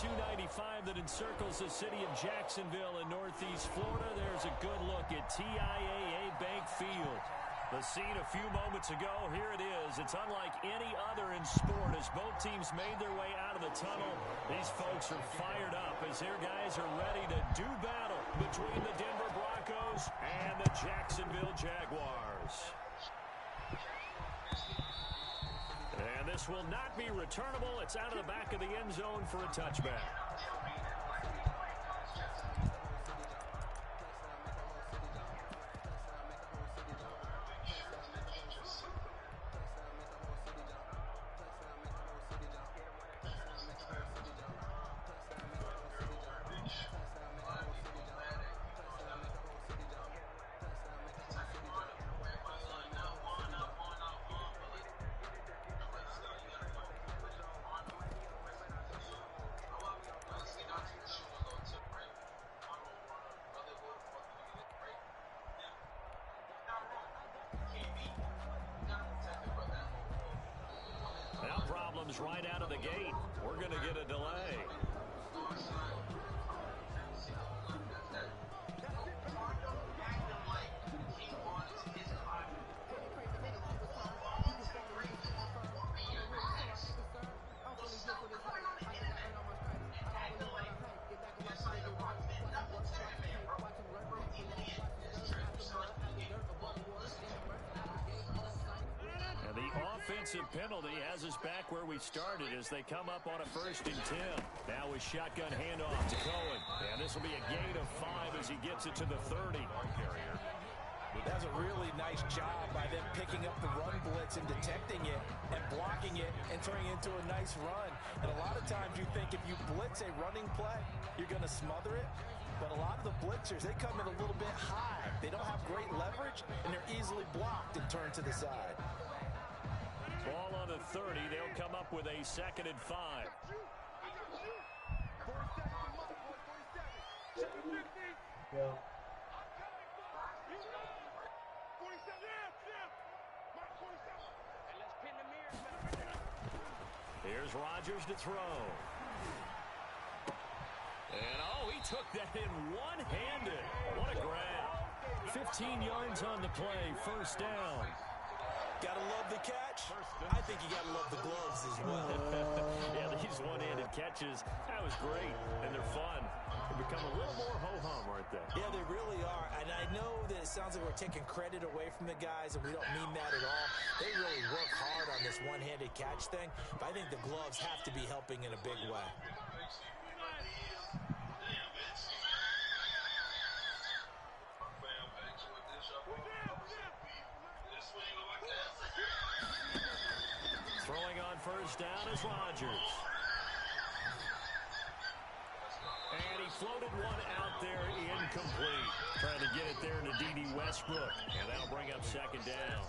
295 that encircles the city of Jacksonville in northeast Florida. There's a good look at TIAA Bank Field. The scene a few moments ago, here it is. It's unlike any other in sport as both teams made their way out of the tunnel. These folks are fired up as their guys are ready to do battle between the Denver Broncos and the Jacksonville Jaguars. And this will not be returnable. It's out of the back of the end zone for a touchback. Right out of the gate. We're going to get a delay. Penalty has us back where we started as they come up on a 1st and 10. Now with shotgun handoff to Cohen. And this will be a gain of 5 as he gets it to the 30. That's a really nice job by them picking up the run blitz and detecting it and blocking it and turning it into a nice run. And a lot of times you think if you blitz a running play, you're going to smother it. But a lot of the blitzers, they come in a little bit high. They don't have great leverage, and they're easily blocked and turned to the side. Ball on the 30. They'll come up with a 2nd and 5. Yeah. Here's Rodgers to throw. And, oh, he took that in one-handed. What a grab. 15 yards on the play. 1st down. Gotta love the catch. I think you gotta love the gloves as well. Yeah, these one-handed catches, that was great, and they're fun. They become a little more ho-hum, aren't they? Yeah, they really are. And I know that it sounds like we're taking credit away from the guys, and we don't mean that at all. They really work hard on this one-handed catch thing, but I think the gloves have to be helping in a big way. Throwing on 1st down is Rodgers. And he floated one out there incomplete. Trying to get it there to D.D. Westbrook. And that'll bring up 2nd down.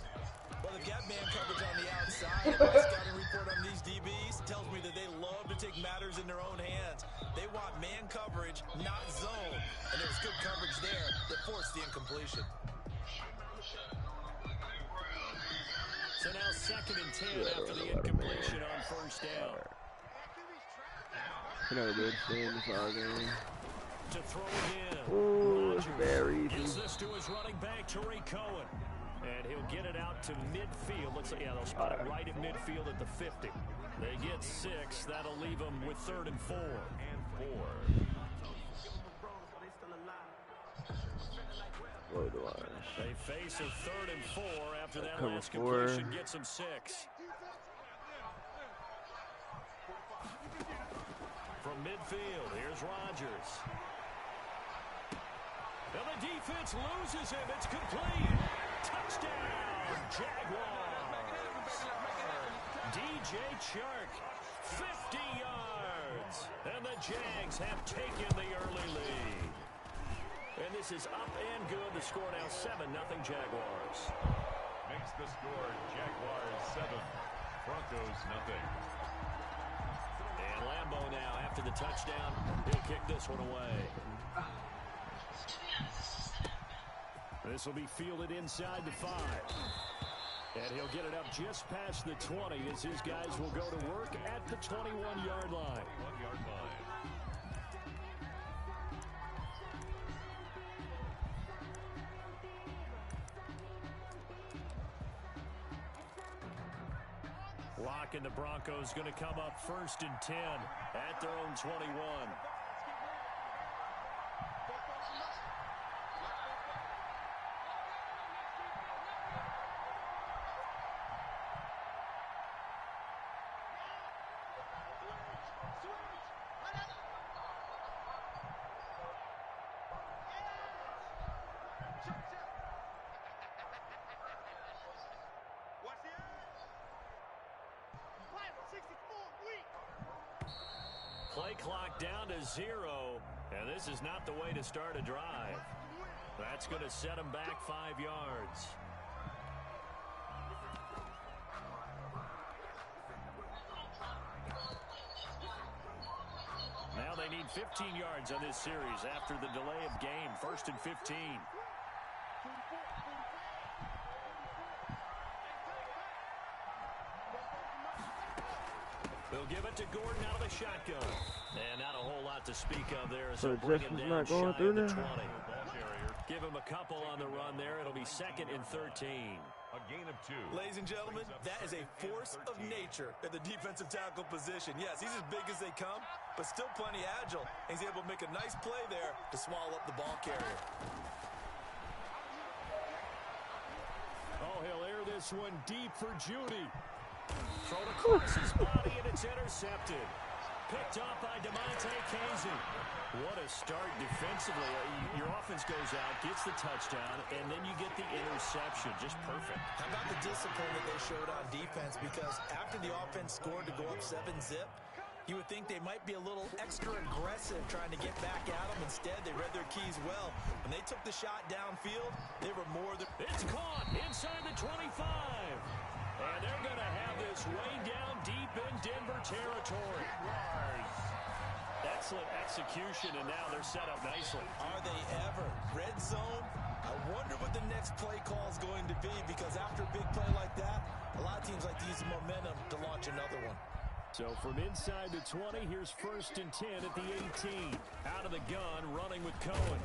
Well, they've got man coverage on the outside. My scouting report on these DBs tells me that they love to take matters in their own hands. They want man coverage, not zone. And there was good coverage there that forced the incompletion. So now 2nd and 10 after the incompletion on 1st down. Another good thing this all game. To throw again. Ooh, very easy. Gives this to his running back, Tariq Cohen. And he'll get it out to midfield. Looks like, yeah, they'll spot it right at midfield at the 50. They get 6. That'll leave them with 3rd and 4. They face a 3rd and 4 after that last completion gets them 6. From midfield, here's Rodgers. And the defense loses him. It's complete. Touchdown, Jaguars. DJ Chark, 50 yards. And the Jags have taken the early lead. And this is up and good. The score now 7-0 Jaguars. Makes the score Jaguars 7, Broncos 0. And Lambeau now after the touchdown. He'll kick this one away. This will be fielded inside the 5. And he'll get it up just past the 20 as his guys will go to work at the 21-yard line. 1-yard line. Clock, and the Broncos going to come up 1st and 10 at their own 21. Play clock down to 0, and this is not the way to start a drive. That's going to set them back 5 yards. Now they need 15 yards on this series after the delay of game. 1st and 15. They'll give it to Gordon out of the shotgun. And not a whole lot to speak of there. So bring him down not going shy through of the now? 20. Give him a couple on the run there. It'll be 2nd and 13. A gain of 2. Ladies and gentlemen, that is a force of nature at the defensive tackle position. Yes, he's as big as they come, but still plenty agile. He's able to make a nice play there to swallow up the ball carrier. Oh, he'll air this one deep for Judy. Thrown across his body, and it's intercepted. Picked off by DeMonte Casey. What a start defensively. Your offense goes out, gets the touchdown, and then you get the interception. Just perfect. How about the discipline that they showed on defense? Because after the offense scored to go up 7-zip, you would think they might be a little extra aggressive trying to get back at them. Instead, they read their keys well. When they took the shot downfield, they were more than... It's caught inside the 25. And they're going to have this way down deep in Denver territory. Excellent execution, and now they're set up nicely. Are they ever? Red zone? I wonder what the next play call is going to be, because after a big play like that, a lot of teams like to use the momentum to launch another one. So from inside the 20, here's 1st and 10 at the 18. Out of the gun, running with Cohen.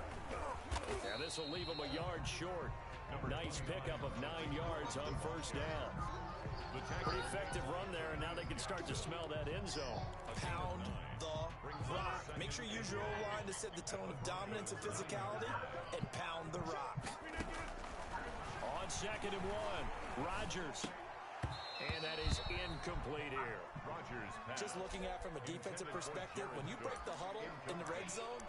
And this will leave him a yard short. Nice pickup of 9 yards on 1st down. Pretty effective run there, and now they can start to smell that end zone. Pound the rock. Make sure you use your O-line to set the tone of dominance and physicality, and pound the rock. On 2nd and 1, Rodgers. And that is incomplete here. Rodgers pass. Just looking at from a defensive perspective, when you break the huddle in the red zone,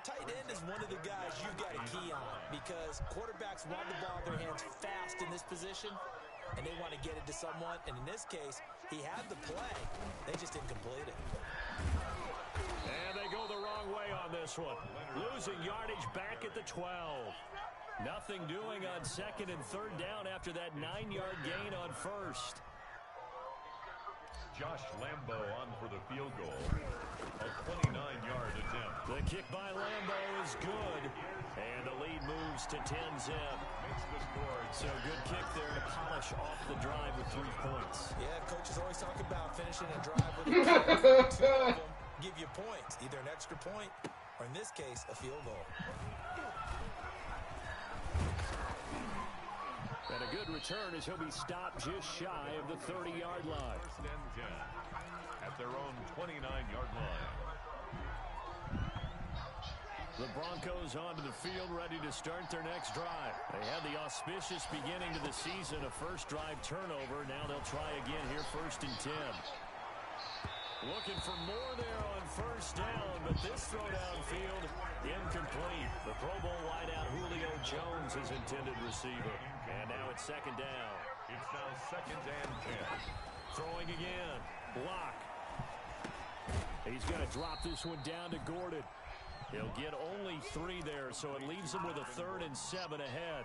tight end is one of the guys you've got to key on, because quarterbacks want the ball in their hands fast in this position, and they want to get it to someone. And in this case, he had the play. They just didn't complete it. And they go the wrong way on this one. Losing yardage back at the 12. Nothing doing on 2nd and 3rd down after that 9-yard gain on 1st. Josh Lambo on for the field goal. A 29-yard attempt. The kick by Lambo is good. And the lead moves to 10-zip. Makes the score. So good kick there to polish off the drive with 3 points. Yeah, coaches always talk about finishing a drive with a kick. 2 of them give you points, either an extra point or, in this case, a field goal. And a good return as he'll be stopped just shy of the 30-yard line. 1st and 10 at their own 29-yard line. The Broncos onto the field, ready to start their next drive. They had the auspicious beginning to the season, a first drive turnover. Now they'll try again here, 1st and 10. Looking for more there on 1st down, but this throw downfield, incomplete. The Pro Bowl wideout Julio Jones is intended receiver. And now it's 2nd down. It's now 2nd and 10. Throwing again. Block. He's going to drop this one down to Gordon. He'll get only 3 there, so it leaves him with a 3rd and 7 ahead.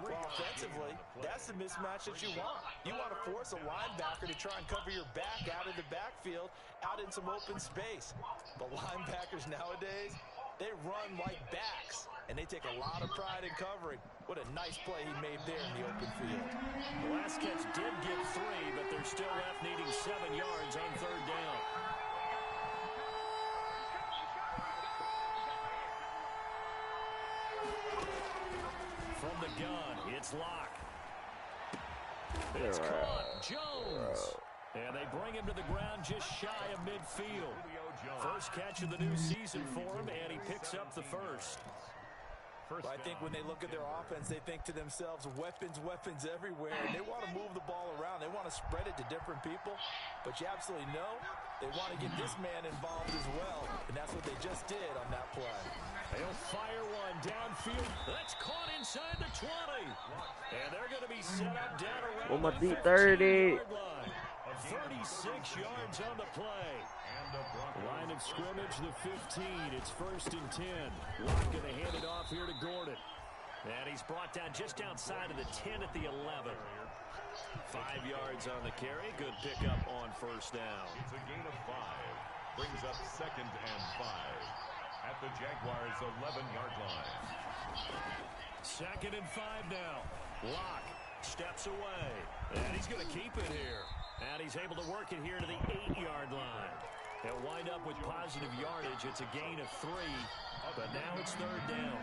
Well, offensively, that's the mismatch that you want. You want to force a linebacker to try and cover your back out of the backfield, out in some open space. But linebackers nowadays, they run like backs, and they take a lot of pride in covering. What a nice play he made there in the open field. The last catch did get 3, but they're still left needing 7 yards on 3rd down. From the gun, it's Locke. It's caught. Jones. And they bring him to the ground just shy of midfield. First catch of the new season for him, and he picks up the first. Well, I think when they look at their offense, they think to themselves, weapons, weapons everywhere. And they want to move the ball around. They want to spread it to different people. But you absolutely know they want to get this man involved as well. And that's what they just did on that play. They'll fire one downfield. That's caught inside the 20. And they're going to be set up down around my the deep 30. 15-yard line. 36 yards on the play. Line of scrimmage, the 15. It's 1st and 10. Locke going to hand it off here to Gordon. And he's brought down just outside of the 10 at the 11. 5 yards on the carry. Good pickup on first down. It's a gain of 5. Brings up 2nd and 5. At the Jaguars' 11-yard line. 2nd and 5 now. Locke steps away. And he's going to keep it here. And he's able to work it here to the 8-yard line. They'll wind up with positive yardage. It's a gain of 3. But now it's 3rd down.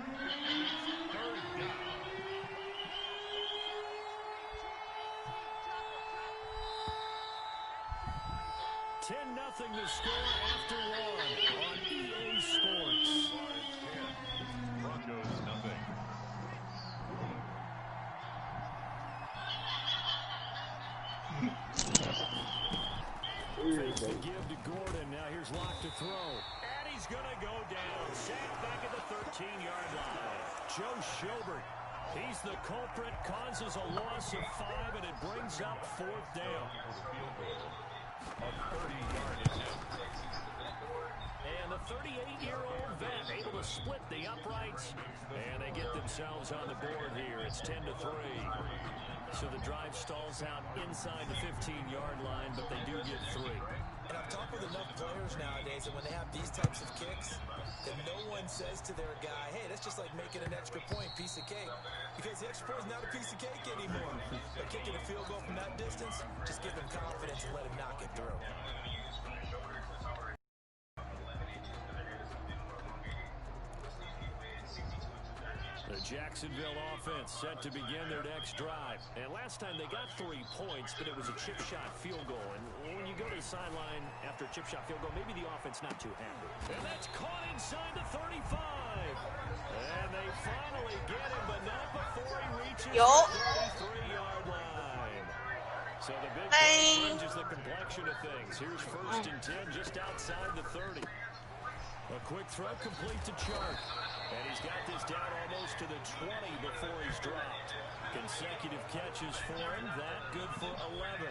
10-0 the score after 1 on EA Sports. Broncos nothing. Fakes the give to Gordon. Now here's Locke to throw. And he's going to go down. Sacked back at the 13-yard line. Joe Schobert. He's the culprit. Causes a loss of 5, and it brings up 4th down. A 30-yard attempt. And the 38-year-old vet able to split the uprights. And they get themselves on the board here. It's 10-3. So the drive stalls out inside the 15-yard line, but they do get 3. And I've talked with enough players nowadays that when they have these types of kicks, that no one says to their guy, hey, that's just like making an extra point, piece of cake. Because the extra point is not a piece of cake anymore. But kicking a field goal from that distance, just give him confidence and let him knock it through. The Jacksonville offense set to begin their next drive. And last time they got 3 points, but it was a chip shot field goal. And when you go to the sideline after a chip shot field goal, maybe the offense not too happy. And that's caught inside the 35. And they finally get him, but not before he reaches the 33-yard line. So the big play changes the complexion of things. Here's 1st and 10 just outside the 30. A quick throw complete to Chark. And he's got this down almost to the 20 before he's dropped. Consecutive catches for him. That good for 11.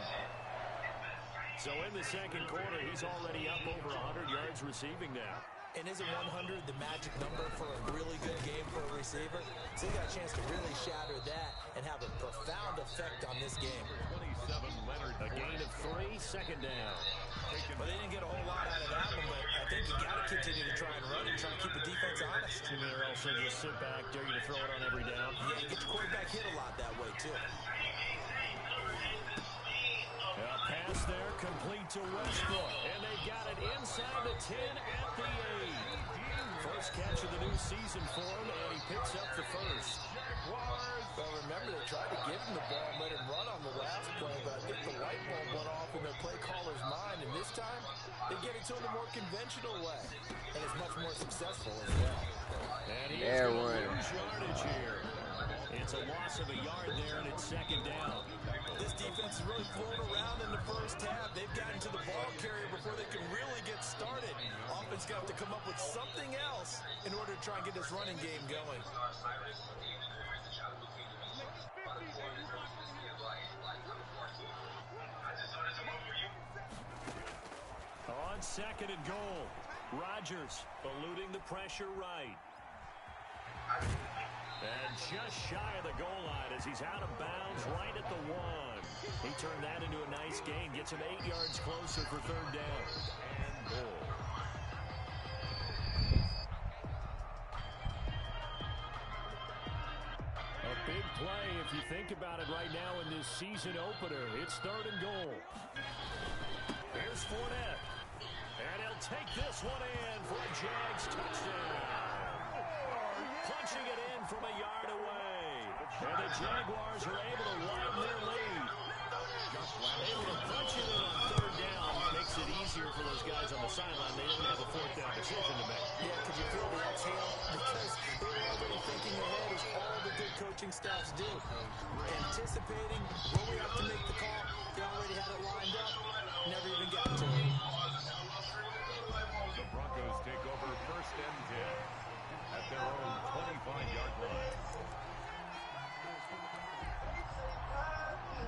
So in the second quarter, he's already up over 100 yards receiving now. And isn't 100 the magic number for a really good game for a receiver? So he got a chance to really shatter that and have a profound effect on this game. 27, Leonard. A gain of 3, 2nd down. Well, they didn't get a whole lot out of that one, but I think you got to continue to try and run and try to keep the defense honest. Too many else will just sit back, dare you to throw it on every down. Yeah, you get your quarterback hit a lot that way, too. A pass there, complete to Westbrook. And they got it inside the 10 at the 8. First catch of the new season for him, and he picks up the first. Well, remember, they tried to give him the ball and let him run on the last play, but I think the light bulb went off in their play caller's mind, and this time, they get it to him the more conventional way, and it's much more successful as well. And he's going to lose yardage here. It's a loss of a yard there, and it's 2nd down. This defense is really flown around in the first half. They've gotten to the ball carrier before they can really get started. Offense got to come up with something else in order to try and get this running game going. On 2nd and goal, Rodgers eluding the pressure right. And just shy of the goal line as he's out of bounds right at the 1. He turned that into a nice gain, gets him 8 yards closer for 3rd down. And goal. A big play if you think about it right now in this season opener. It's 3rd and goal. Here's Fournette. And he'll take this one in for a Jags touchdown. Punching it in from a yard away. And the Jaguars are able to widen their lead. Able to punch it in on here for those guys on the sideline. They didn't have a fourth down decision to make. Yeah, could you feel the exhale? Because they were already thinking ahead, as all the good coaching staffs do. Anticipating when we have to make the call. They already had it lined up. Never even got to it. The Broncos take over 1st and 10 at their own 25-yard line.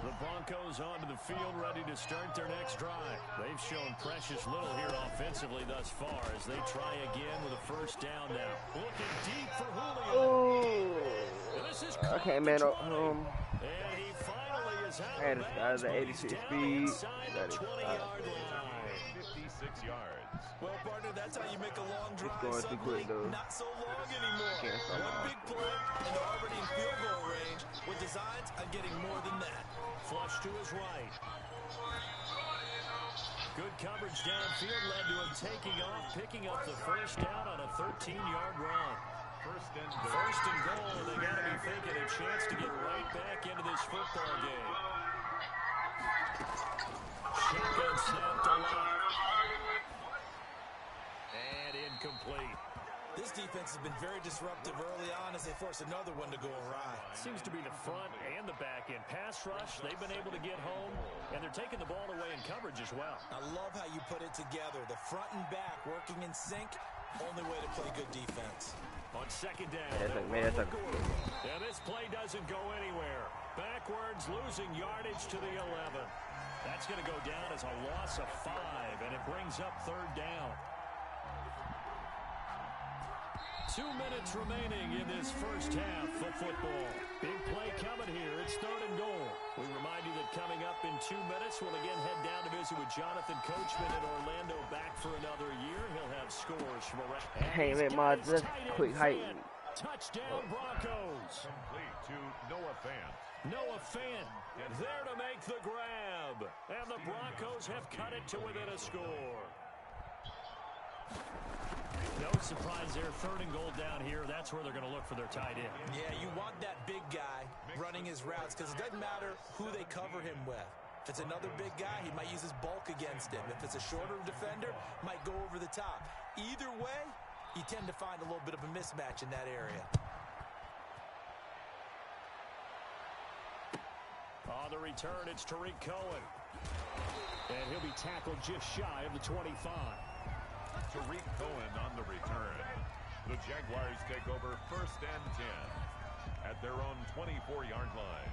The Broncos onto the field, ready to start their next drive. They've shown precious little here offensively thus far as they try again with a first down now. Looking deep for Julio. Oh, And this is I can't man up. and he finally is out had of a bounds, but 86 he's down speed. inside the 20-yard line. 56 yards. Well, partner, that's how you make a long drive. going too quick, though. Not so long anymore. Can't stop One big play, and they're already in field goal range with designs on getting more than that. Flush to his right. Good coverage downfield led to him taking off, picking up the first down on a 13-yard run. First and goal. They got to be thinking a chance to get right back into this football game. Shotgun snap to left. And incomplete. This defense has been very disruptive early on as they force another one to go awry. Seems to be the front and the back end. Pass rush, they've been able to get home, and they're taking the ball away in coverage as well. I love how you put it together. The front and back working in sync. Only way to play good defense. On second down. Yeah, And this play doesn't go anywhere. Backwards, losing yardage to the 11. That's going to go down as a loss of 5, and it brings up third down. 2 minutes remaining in this first half of football. Big play coming here. It's third and goal. We remind you that coming up in 2 minutes, we'll again head down to visit with Jonathan Coachman in Orlando, back for another year. He'll have scores from around. Hey, man, my just quick height. Touchdown Broncos. complete to Noah Fant. Noah Fant there to make the grab. And the Broncos have cut it to within a score. No surprise there. Third and goal down here. That's where they're going to look for their tight end. Yeah, you want that big guy running his routes because it doesn't matter who they cover him with. If it's another big guy, he might use his bulk against him. If it's a shorter defender, might go over the top. Either way, you tend to find a little bit of a mismatch in that area. On the return, it's Tariq Cohen. And he'll be tackled just shy of the 25. Tariq Cohen on the return. The Jaguars take over 1st and 10 at their own 24-yard line.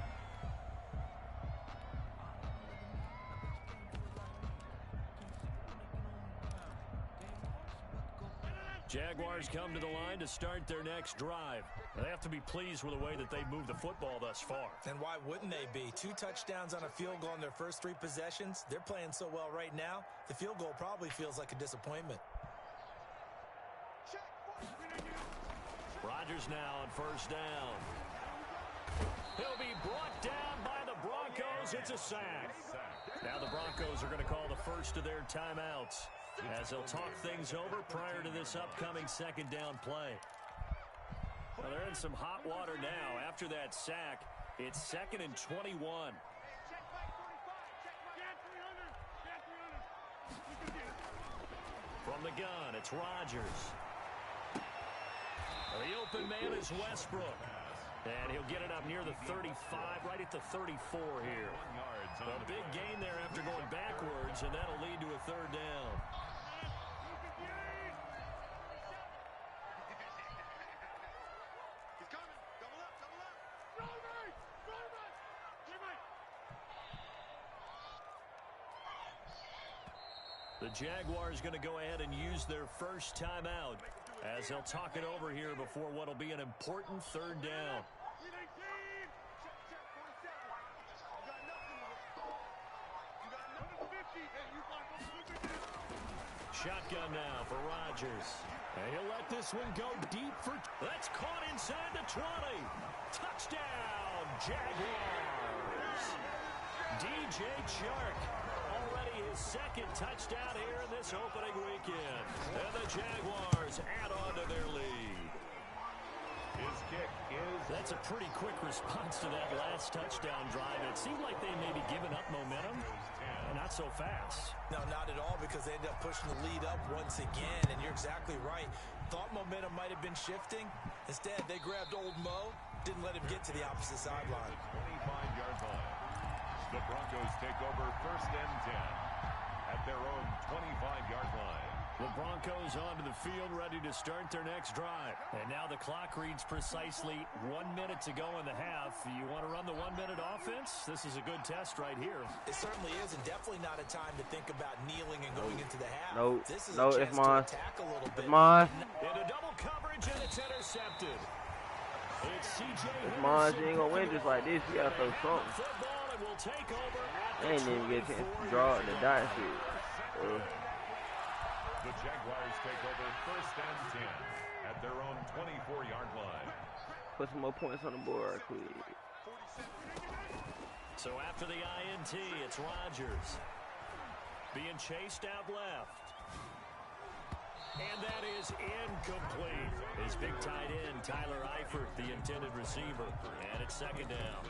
Jaguars come to the line to start their next drive. They have to be pleased with the way that they've moved the football thus far. And why wouldn't they be? 2 touchdowns on a field goal in their first 3 possessions. They're playing so well right now, the field goal probably feels like a disappointment. Rodgers now on first down. He'll be brought down by the Broncos. It's a sack. Now the Broncos are going to call the first of their timeouts as they'll talk things over prior to this upcoming second down play. Well, they're in some hot water now. After that sack, it's 2nd and 21. From the gun, it's Rodgers. The open man is Westbrook. And he'll get it up near the 35, right at the 34 here. A big gain there after going backwards, and that'll lead to a third down. The Jaguars going to go ahead and use their first timeout as they'll talk it over here before what will be an important third down. Shotgun now for Rodgers. And he'll let this one go deep for... That's caught inside the 20. Touchdown, Jaguars. DJ Chark. Already his 2nd touchdown here in this opening weekend. And the Jaguars add on to their lead. His kick is... That's a pretty quick response to that last touchdown drive. It seemed like they may be giving up momentum. Not so fast. No, not at all, because they ended up pushing the lead up once again, and you're exactly right. Thought momentum might have been shifting. Instead, they grabbed old Mo, didn't let him get to the opposite sideline. 25-yard line. The Broncos take over 1st and 10 at their own 25-yard line. The Broncos onto the field, ready to start their next drive. And now the clock reads precisely 1 minute to go in the half. You want to run the 1 minute offense? This is a good test right here. It certainly is, and definitely not a time to think about kneeling and going into the half. No, this is no, a it's chance to mine. attack a little bit. It's mine. Into double coverage, and it's intercepted. It's CJ. It's mine. You ain't gonna win just like this. You gotta throw something. Football, and will take over at They ain't even get a chance to draw the dot shit. The Jaguars take over 1st and 10 at their own 24-yard line. Put some more points on the board right quick. So after the INT, it's Rodgers being chased out left. And that is incomplete. His big tight end, Tyler Eifert, the intended receiver. And it's 2nd down.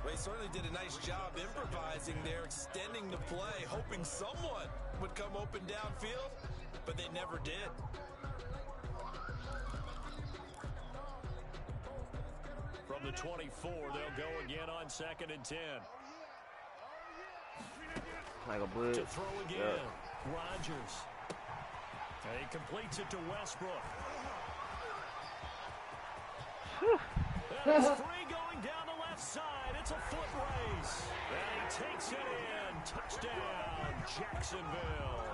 Well, he certainly did a nice job improvising there, extending the play, hoping someone would come open downfield, but they never did. From the 24, they'll go again on 2nd and 10. Like a blitz. To throw again. Yep. Rodgers. He completes it to Westbrook. That is free going down the left side. It's a foot race. And he takes it in. Touchdown, Jacksonville.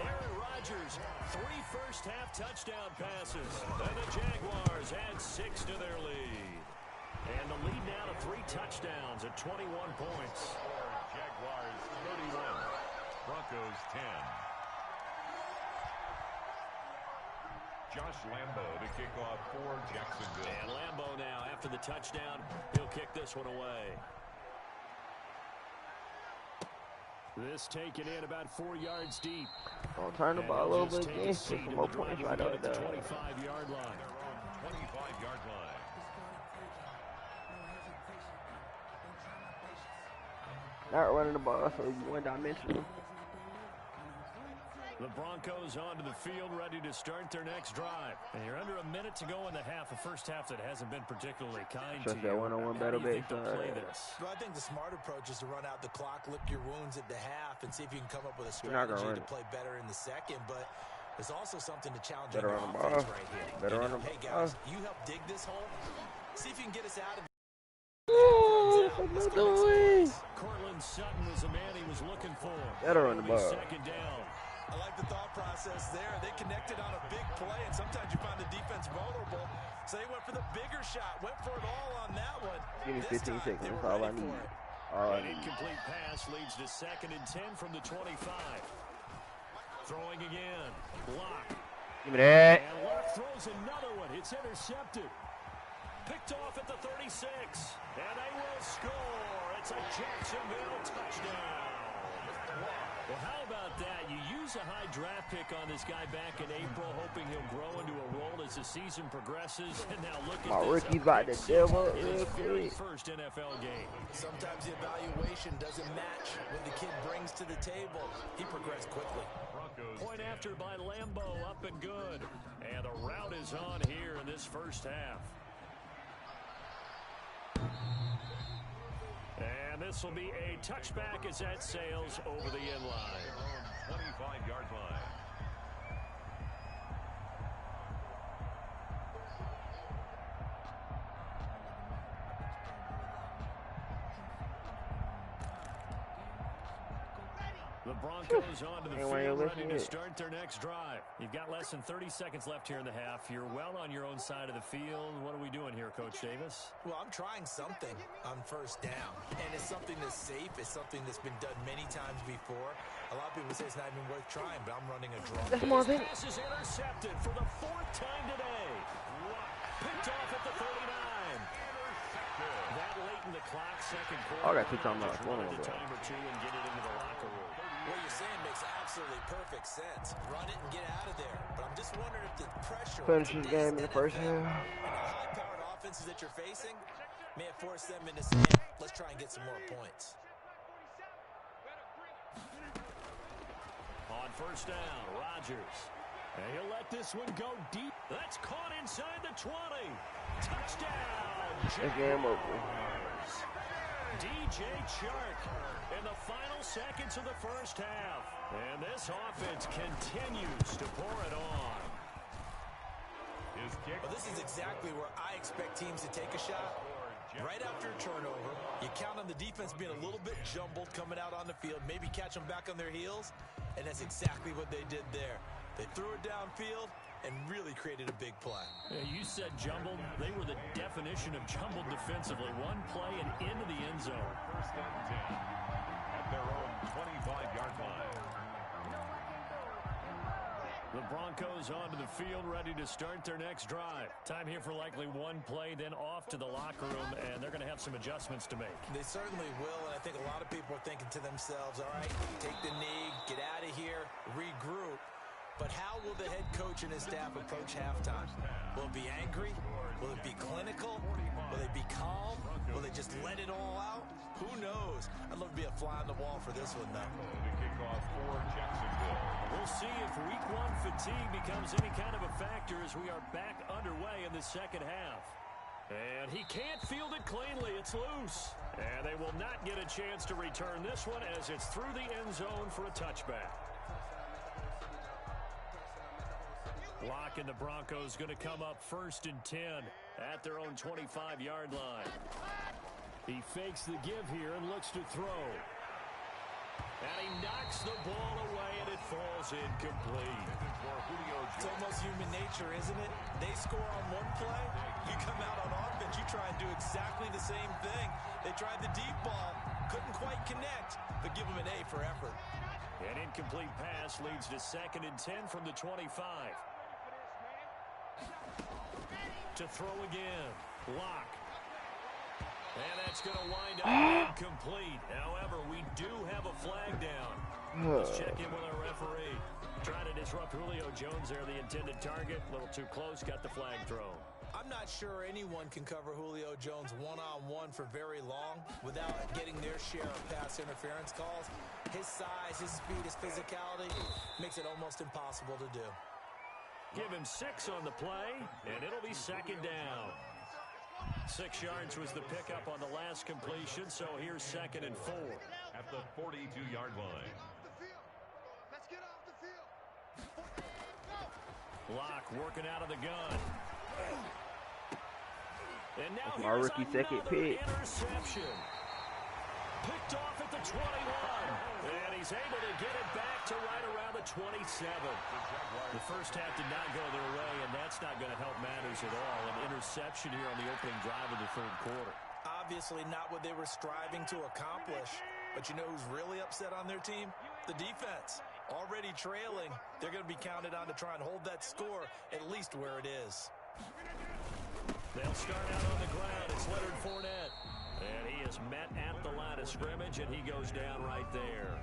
Aaron Rodgers, 3 first-half touchdown passes. And the Jaguars add 6 to their lead. And the lead now to 3 touchdowns at 21 points. Jaguars 31, Broncos 10. Josh Lambo to kick off for Jacksonville. And Lambo now, after the touchdown, he'll kick this one away. This taken in about 4 yards deep. I'll turn the ball over again. Put some more points right up there. 25-yard line. 25-yard line. Not running the ball, so one-dimensional. The Broncos onto the field, ready to start their next drive. And you're under a minute to go in the half. A first half that hasn't been particularly kind to you. That one-on-one battle play base. this? Well, I think the smart approach is to run out the clock, lick your wounds at the half, and see if you can come up with a strategy to play better in the second. But there's also something to challenge on your offense right here. Better run the ball. Hey, guys, you help dig this hole. See if you can get us out of it. Cortland Sutton was the man he was looking for. Better run the ball. 2nd down. I like the thought process there. They connected on a big play, and sometimes you find the defense vulnerable. So they went for the bigger shot, went for it all on that one. Give me 15 seconds. That's all I need. An incomplete pass leads to 2nd and 10 from the 25. Throwing again. Lock. Give me that. And Lock throws another one. It's intercepted. Picked off at the 36. And they will score. It's a Jacksonville touchdown. Well, how about that? You use a high draft pick on this guy back in April, hoping he'll grow into a role as the season progresses. And now look at my this. rookie's about to devil in his real very quick. first NFL game. Sometimes the evaluation doesn't match what the kid brings to the table. He progressed quickly. Point after by Lambo, up and good. And the route is on here in this first half. And this will be a touchback as that sails over the end line. 25-yard line. The Broncos onto the Anyway, field, ready to listen start their next drive. You've got less than 30 seconds left here in the half. You're well on your own side of the field. What are we doing here, Coach Davis? Well, I'm trying something on 1st down, and it's something that's safe. It's something that's been done many times before. A lot of people say it's not even worth trying, but I'm running a draw. That's more This pass is intercepted for the 4th time today. Picked off at the 39. That late in the clock, second quarter. I got 2 times left. Run it a time or 2 and get it into the locker room. What you're saying makes absolutely perfect sense. Run it and get out of there. But I'm just wondering if the pressure Finish this game in the first half. and a defenses that you're facing may have forced them into saying, let's try and get some more points. On first down, Rodgers. And he'll let this one go deep. That's caught inside the 20. Touchdown, Jaguars. DJ Chark in the final seconds of the first half. And this offense continues to pour it on. His kick. Well, this is exactly where I expect teams to take a shot. Right after a turnover, you count on the defense being a little bit jumbled coming out on the field, maybe catch them back on their heels, and that's exactly what they did there. They threw it downfield and really created a big play. Yeah, you said jumbled. They were the definition of jumbled defensively. One play and into the end zone. First and 10 at their own 25-yard line. The Broncos onto the field, ready to start their next drive. Time here for likely one play, then off to the locker room, and they're going to have some adjustments to make. They certainly will, and I think a lot of people are thinking to themselves, all right, take the knee, get out of here, regroup. But how will the head coach and his staff approach halftime? Will it be angry? Will it be clinical? Will they be calm? Will they just let it all out? Who knows? I'd love to be a fly on the wall for this one, though. To kick off for Jacksonville. We'll see if week one fatigue becomes any kind of a factor as we are back underway in the second half. And he can't field it cleanly. It's loose. And they will not get a chance to return this one as it's through the end zone for a touchback. Lock and the Broncos going to come up first and 10 at their own 25-yard line. He fakes the give here and looks to throw. And he knocks the ball away, and it falls incomplete. It's almost human nature, isn't it? They score on one play, you come out on offense, you try and do exactly the same thing. They tried the deep ball, couldn't quite connect, but give them an A for effort. An incomplete pass leads to second and 10 from the 25. To throw again. Lock. And that's going to wind up incomplete. However, we do have a flag down. Let's check in with our referee. Trying to disrupt Julio Jones there, the intended target. A little too close, got the flag thrown. I'm not sure anyone can cover Julio Jones one-on-one for very long without getting their share of pass interference calls. His size, his speed, his physicality makes it almost impossible to do. Give him 6 on the play, and it'll be second down. 6 yards was the pickup on the last completion, so here's second and 4. At the 42-yard line. Lock working out of the gun. And now my rookie second pick. Interception. Picked off at the 21. And he's able to get it back to right around the 27. The first half did not go their way, and that's not going to help matters at all. An interception here on the opening drive of the third quarter. Obviously not what they were striving to accomplish. But you know who's really upset on their team? The defense. Already trailing. They're going to be counted on to try and hold that score at least where it is. They'll start out on the ground. It's Leonard Fournette. And he is met at the line of scrimmage, and he goes down right there.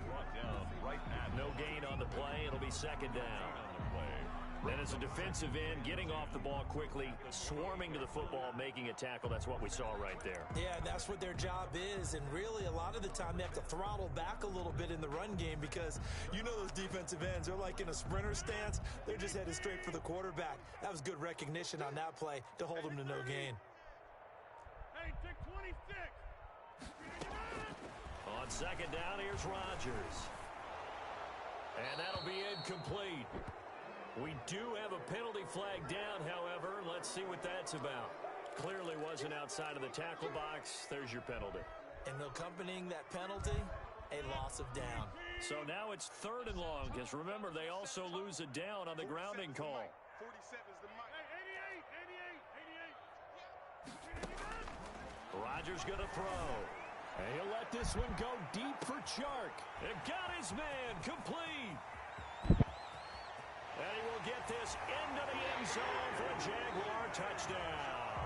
No gain on the play. It'll be second down. Then as a defensive end, getting off the ball quickly, swarming to the football, making a tackle. That's what we saw right there. Yeah, that's what their job is. And really, a lot of the time, they have to throttle back a little bit in the run game because you know those defensive ends, they're like in a sprinter stance. They're just headed straight for the quarterback. That was good recognition on that play to hold them to no gain. Hey, take 26. On second down, here's Rodgers. And that'll be incomplete. We do have a penalty flag down, however. Let's see what that's about. Clearly wasn't outside of the tackle box. There's your penalty. And accompanying that penalty, a loss of down. So now it's third and long, because remember, they also lose a down on the grounding call. 47 is the mic. Hey, 88. Rodgers going to throw. And he'll let this one go deep for Chark. It got his man complete. And he will get this into the end zone for a Jaguar touchdown.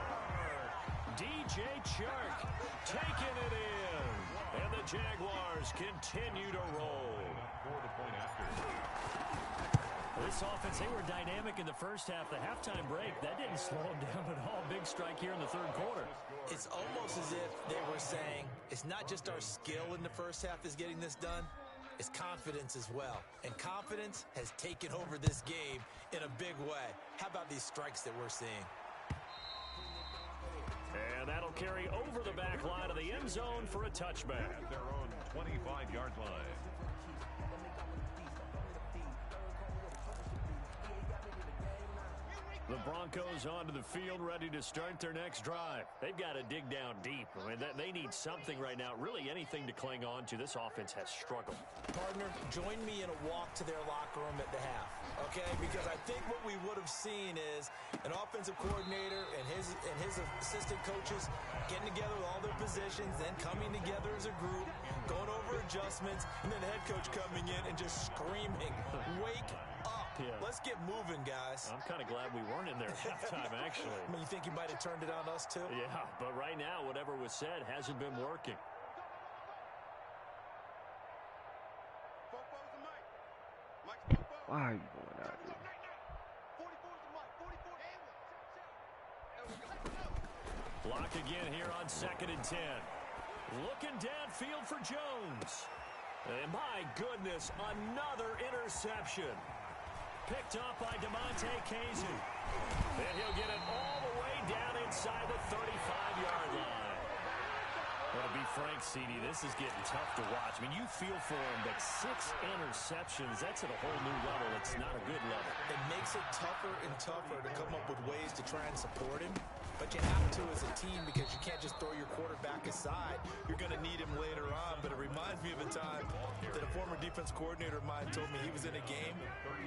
DJ Chark taking it in. And the Jaguars continue to roll. For the point after. This offense, they were dynamic in the first half. The halftime break, that didn't slow them down at all. Big strike here in the third quarter. It's almost as if they were saying, it's not just our skill in the first half that's getting this done, it's confidence as well. And confidence has taken over this game in a big way. How about these strikes that we're seeing? And that'll carry over the back line of the end zone for a touchback. At their own 25-yard line. The Broncos onto the field, ready to start their next drive. They've got to dig down deep. I mean, they need something right now, really anything to cling on to. This offense has struggled. Partner, join me in a walk to their locker room at the half, okay? Because I think what we would have seen is an offensive coordinator and his assistant coaches getting together with all their positions, then coming together as a group, going over adjustments, and then the head coach coming in and just screaming, "Wake up." Yeah. Let's get moving, guys. I'm kind of glad we weren't in there at halftime, actually. I mean, you think he might have turned it on us, too? Yeah, but right now, whatever was said hasn't been working. Why are you going out there? Block again here on 2nd and 10. Looking downfield for Jones. And my goodness, another interception. Picked off by DeMonte Casey. And he'll get it all the way down inside the 35-yard line. Well, to be frank, CD, this is getting tough to watch. I mean, you feel for him, but 6 interceptions, that's at a whole new level. It's not a good level. It makes it tougher and tougher to come up with ways to try and support him. But you have to as a team because you can't just throw your quarterback aside. You're going to need him later on. But it reminds me of a time that a former defense coordinator of mine told me he was in a game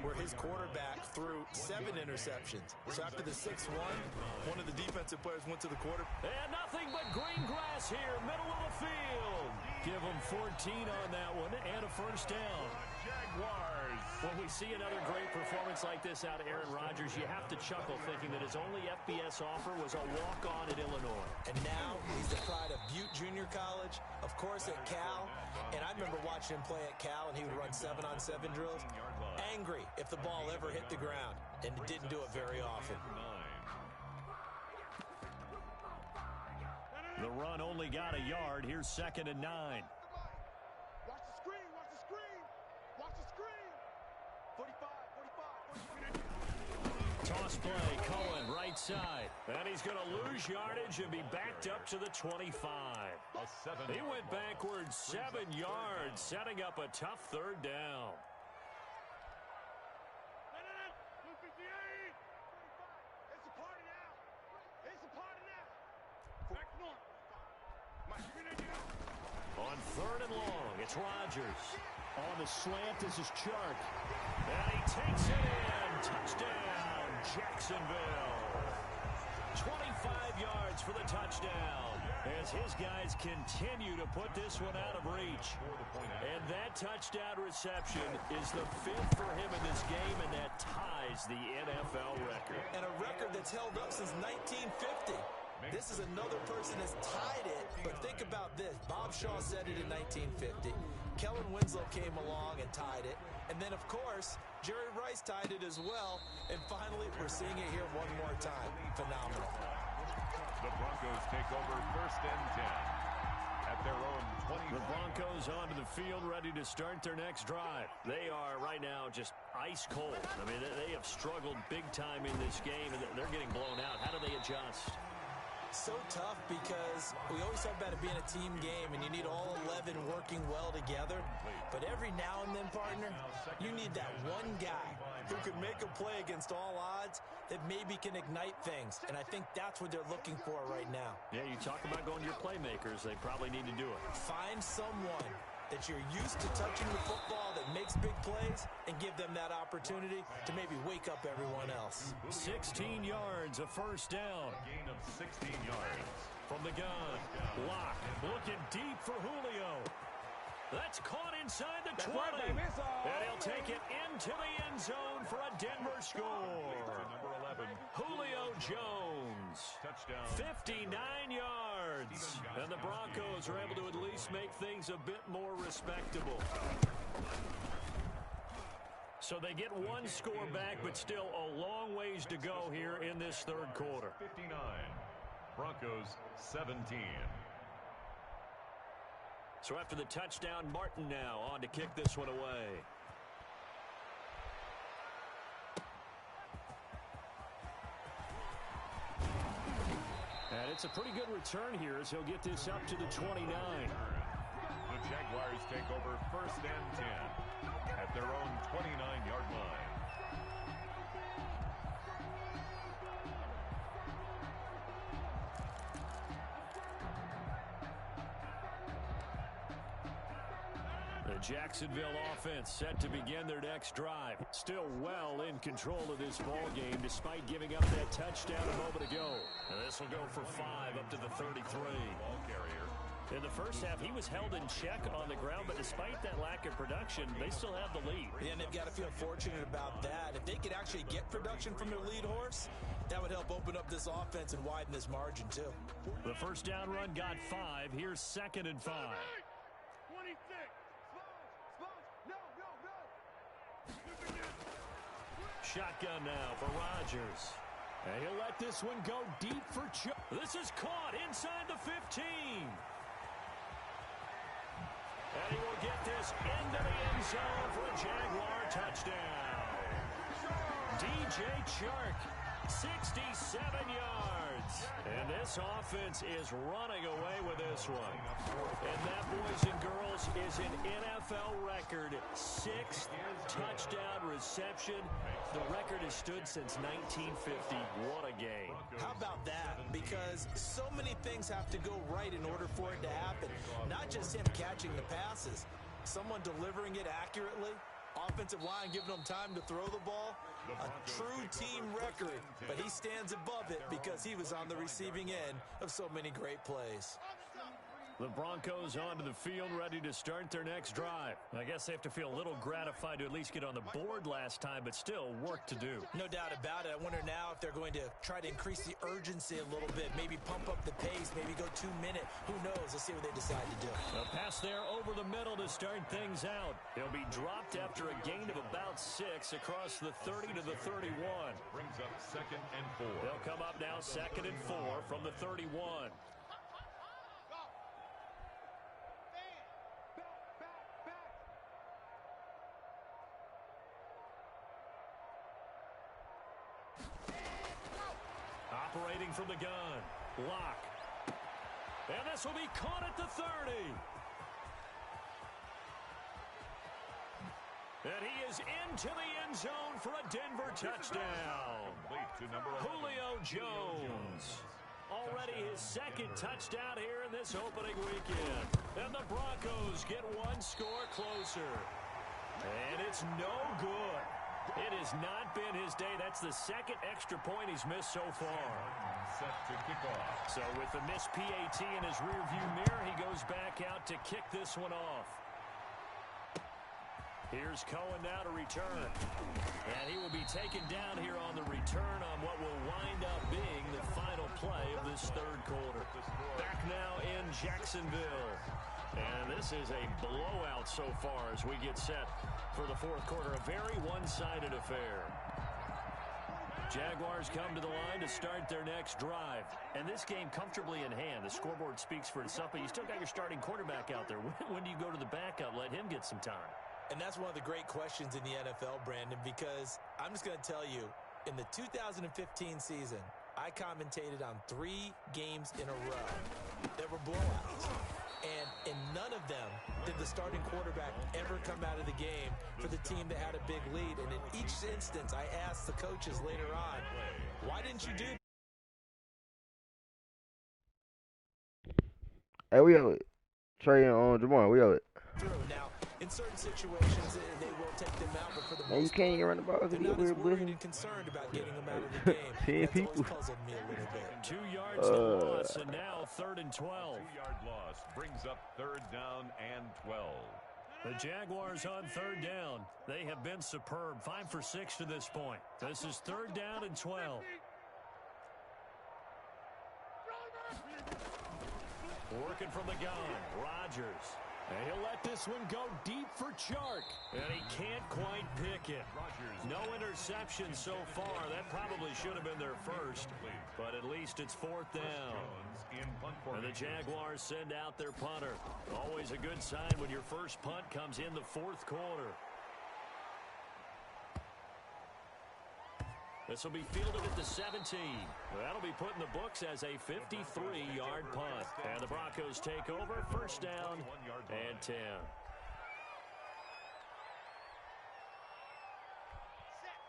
where his quarterback threw 7 interceptions. So after the 6th one of the defensive players went to the quarterback. And nothing but green grass here, middle of the field. Give him 14 on that one and a first down. Jaguars. When we see another great performance like this out of Aaron Rodgers, you have to chuckle thinking that his only FBS offer was a walk-on at Illinois. And now he's the pride of Butte Junior College, of course at Cal. And I remember watching him play at Cal, and he would run 7-on-7 drills. Angry if the ball ever hit the ground, and it didn't do it very often. The run only got a yard. Here's 2nd and 9. Watch the screen, watch the screen. Watch the screen. 45. Toss play, Cohen, right side. And he's going to lose yardage and be backed up to the 25. He went backwards 7 yards, setting up a tough 3rd down. 158. It's a party now. It's a party now. Back north. Mike, you're gonna do. On 3rd and long, it's Rodgers. On the slant, this is Chark. And he takes it in. Touchdown, Jacksonville. 25 yards for the touchdown as his guys continue to put this one out of reach. And that touchdown reception is the 5th for him in this game, and that ties the NFL record. And a record that's held up since 1950. This is another person that's tied it, but think about this. Bob Shaw said it in 1950. Kellen Winslow came along and tied it. And then, of course, Jerry Rice tied it as well. And finally, we're seeing it here one more time. Phenomenal. The Broncos take over 1st and 10 at their own 20. The Broncos onto the field, ready to start their next drive. They are right now just ice cold. I mean, they have struggled big time in this game, and they're getting blown out. How do they adjust? So tough because we always talk about it being a team game and you need all 11 working well together. But every now and then, partner, you need that one guy who can make a play against all odds that maybe can ignite things. And I think that's what they're looking for right now. Yeah, you talk about going to your playmakers. They probably need to do it. Find someone that you're used to touching the football that makes big plays and give them that opportunity to maybe wake up everyone else. 16 yards, a first down. A gain of 16 yards. From the gun, Locke looking deep for Julio. That's caught inside the 20. And he'll take it into the end zone for a Denver score. Number 11. Julio Jones. Touchdown. 59 yards. And the Broncos are able to at least make things a bit more respectable. So they get one score back, but still a long ways to go here in this third quarter. 59. Broncos 17. So after the touchdown, Martin now on to kick this one away. And it's a pretty good return here as he'll get this up to the 29. The Jaguars take over first and 10 at their own 29-yard line. The Jacksonville offense set to begin their next drive. Still well in control of this ball game despite giving up that touchdown a moment ago. And this will go for 5 up to the 33. Ball carrier. In the first half, he was held in check on the ground, but despite that lack of production, they still have the lead. Yeah, and they've got to feel fortunate about that. If they could actually get production from their lead horse, that would help open up this offense and widen this margin, too. The first down run got 5. Here's 2nd and 5. 26. Shotgun now for Rodgers. And he'll let this one go deep for Chubb. This is caught inside the 15. And he will get this into the end zone for a Jaguar touchdown. DJ Chark, 67 yards. And this offense is running away with this one. And that, boys and girls, is an NFL record 6th touchdown reception. The record has stood since 1950. What a game. How about that? Because so many things have to go right in order for it to happen. Not just him catching the passes, someone delivering it accurately, offensive line giving them time to throw the ball. A true team record, but he stands above it because he was on the receiving end of so many great plays. The Broncos onto the field, ready to start their next drive. I guess they have to feel a little gratified to at least get on the board last time, but still work to do. No doubt about it. I wonder now if they're going to try to increase the urgency a little bit, maybe pump up the pace, maybe go 2-minute. Who knows? Let's see what they decide to do. A pass there over the middle to start things out. He'll be dropped after a gain of about 6 across the 30 to the 31. Brings up 2nd and 4. They'll come up now 2nd and 4 from the 31. Operating from the gun. Lock. And this will be caught at the 30. And he is into the end zone for a Denver touchdown. Julio Jones. Already his 2nd touchdown here in this opening weekend. And the Broncos get one score closer. And it's no good. It has not been his day. That's the 2nd extra point he's missed so far. Set to kick off. So with the missed PAT in his rearview mirror, he goes back out to kick this one off. Here's Cohen now to return. And he will be taken down here on the return on what will wind up being the final play of this third quarter. Back now in Jacksonville. And this is a blowout so far as we get set for the fourth quarter. A very one-sided affair. Jaguars come to the line to start their next drive. And this game comfortably in hand. The scoreboard speaks for itself, but you still got your starting quarterback out there. When do you go to the backup? Let him get some time. And that's one of the great questions in the NFL, Brandon, because I'm just going to tell you, in the 2015 season, I commentated on 3 games in a row that were blowouts. And in none of them did the starting quarterback ever come out of the game for the team that had a big lead. And in each instance, I asked the coaches later on, why didn't you do that? Hey, we owe it. Trey and Jamar, we owe it. Now, in certain situations, they will take them out, but for the Man, you most can't part, even run the ball. they're not as worried and concerned about getting them out of the game. 10 That's people. always puzzled me a little bit. 2 yards to loss, and now 3rd and 12. 2-yard loss brings up 3rd down and 12. The Jaguars on 3rd down. They have been superb. 5 for 6 to this point. This is 3rd down and 12. Working from the gun. Rodgers. And he'll let let this one go deep for Chark. And he can't quite pick it. No interception so far. That probably should have been their first. But at least it's fourth down. And the Jaguars send out their punter. Always a good sign when your first punt comes in the fourth quarter. This will be fielded at the 17. That'll be put in the books as a 53-yard punt. And the Broncos take over, first down and 10.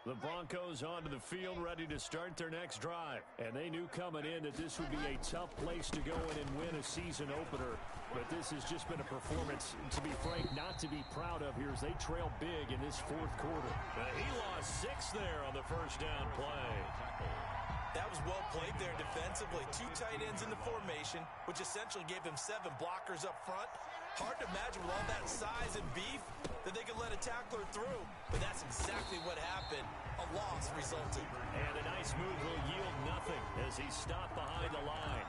The Broncos onto the field ready to start their next drive. And they knew coming in that this would be a tough place to go in and win a season opener. But this has just been a performance, to be frank, not to be proud of here as they trail big in this fourth quarter. He lost 6 there on the first down play. That was well played there defensively. 2 tight ends in the formation, which essentially gave them 7 blockers up front. Hard to imagine with all that size and beef that they could let a tackler through. But that's exactly what happened. A loss resulted. And a nice move will yield nothing as he's stopped behind the line.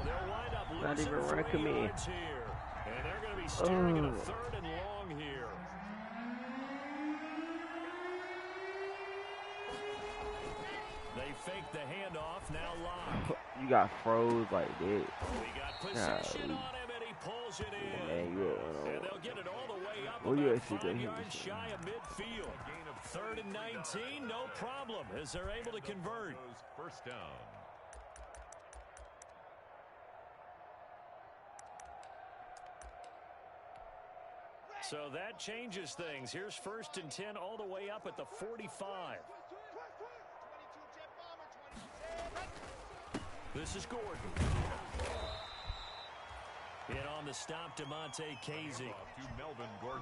They'll wind up losing 3 yards here. And they're going to be staring at a 3rd and long here. They fake the handoff, now lock. You got froze like that. We got possession on him, and he pulls it in. Man, and they'll get it all the way up about 5 yards shy of midfield. 3rd and 19, no problem, as they're able to convert. First down. So that changes things. Here's 1st and 10 all the way up at the 45. This is Gordon. In on the stop, DeMonte Casey.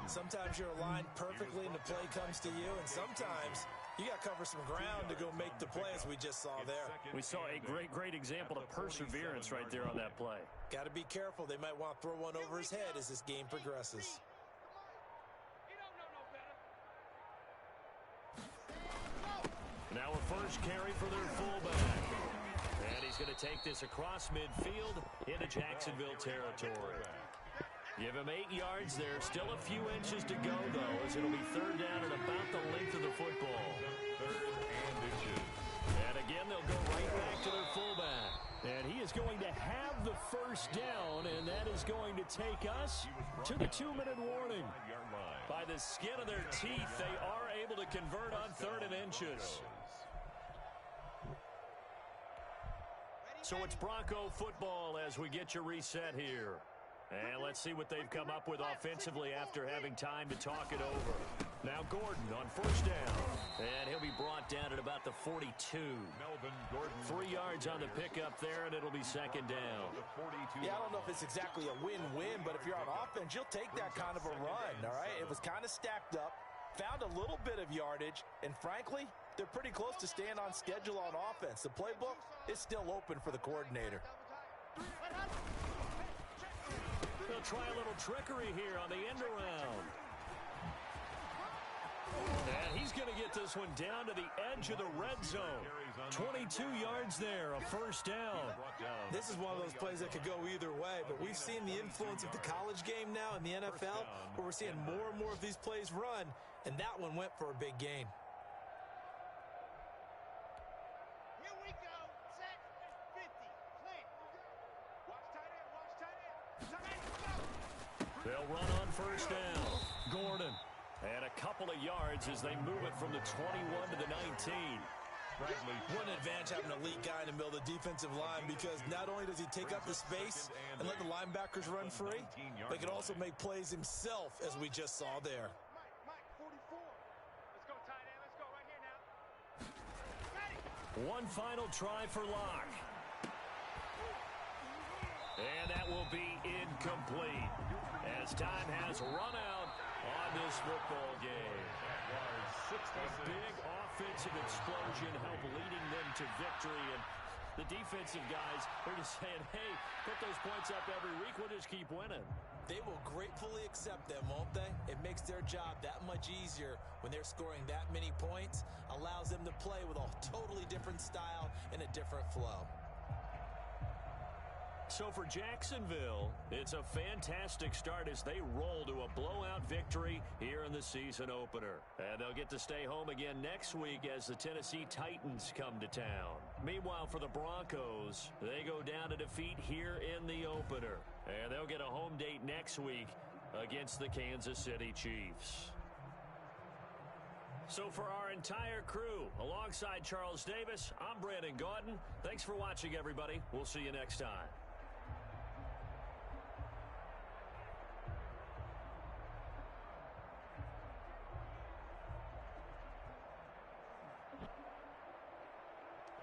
Sometimes you're aligned perfectly and the play comes to you, and sometimes you got to cover some ground to go make the play, as we just saw there. We saw a great example of perseverance right there on that play. Got to be careful. They might want to throw one over his head as this game progresses. Now a first carry for their fullback. And he's going to take this across midfield into Jacksonville territory. Give him 8 yards there. Still a few inches to go, though, as it'll be 3rd down at about the length of the football. 3rd and inches. And again, they'll go right back to their fullback. And he is going to have the first down, and that is going to take us to the 2-minute warning. By the skin of their teeth, they are able to convert on 3rd and inches. So it's Bronco football as we get your reset here. And let's see what they've come up with offensively after having time to talk it over. Now Gordon on first down. And he'll be brought down at about the 42. Melvin Gordon. 3 yards on the pickup there, and it'll be 2nd down. Yeah, I don't know if it's exactly a win-win, but if you're on offense, you'll take that kind of a run, all right? It was kind of stacked up, found a little bit of yardage, and frankly, they're pretty close to staying on schedule on offense. The playbook is still open for the coordinator. They'll try a little trickery here on the end around. And he's going to get this one down to the edge of the red zone. 22 yards there, a first down. This is one of those plays that could go either way, but we've seen the influence of the college game now in the NFL, where we're seeing more and more of these plays run, and that one went for a big gain. Here we go. Set. 50. Clear. Watch tight end. Watch tight end. Tight end, go. They'll run on first down. Gordon. And a couple of yards as they move it from the 21 to the 19. What an advantage having an elite guy in the middle of the defensive line, because not only does he take up the space and let the linebackers run free, but he can also make plays himself, as we just saw there. Mike, 44. Let's go tight end. Let's go right here now. Ready. One final try for Locke. And that will be incomplete as time has run out on this football game. A big offensive explosion helped leading them to victory. And the defensive guys, they're just saying, hey, put those points up every week. We'll just keep winning. They will gratefully accept them, won't they? It makes their job that much easier when they're scoring that many points. Allows them to play with a totally different style and a different flow. So for Jacksonville, it's a fantastic start as they roll to a blowout victory here in the season opener. And they'll get to stay home again next week as the Tennessee Titans come to town. Meanwhile, for the Broncos, they go down to defeat here in the opener. And they'll get a home date next week against the Kansas City Chiefs. So for our entire crew, alongside Charles Davis, I'm Brandon Gaudin. Thanks for watching, everybody. We'll see you next time.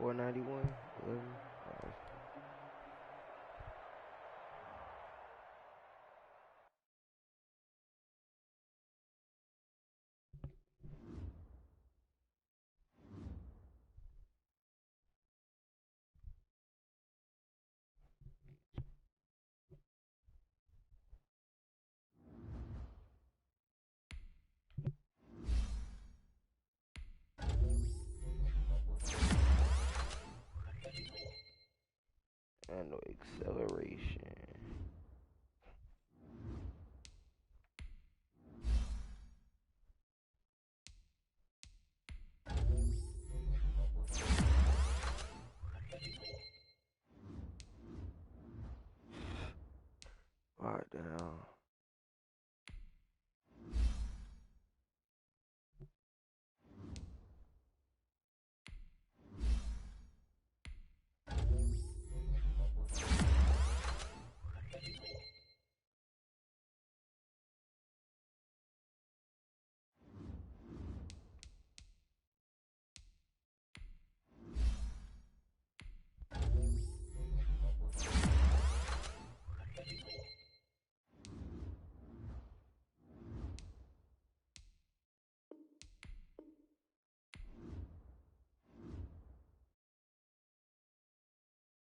$4.91.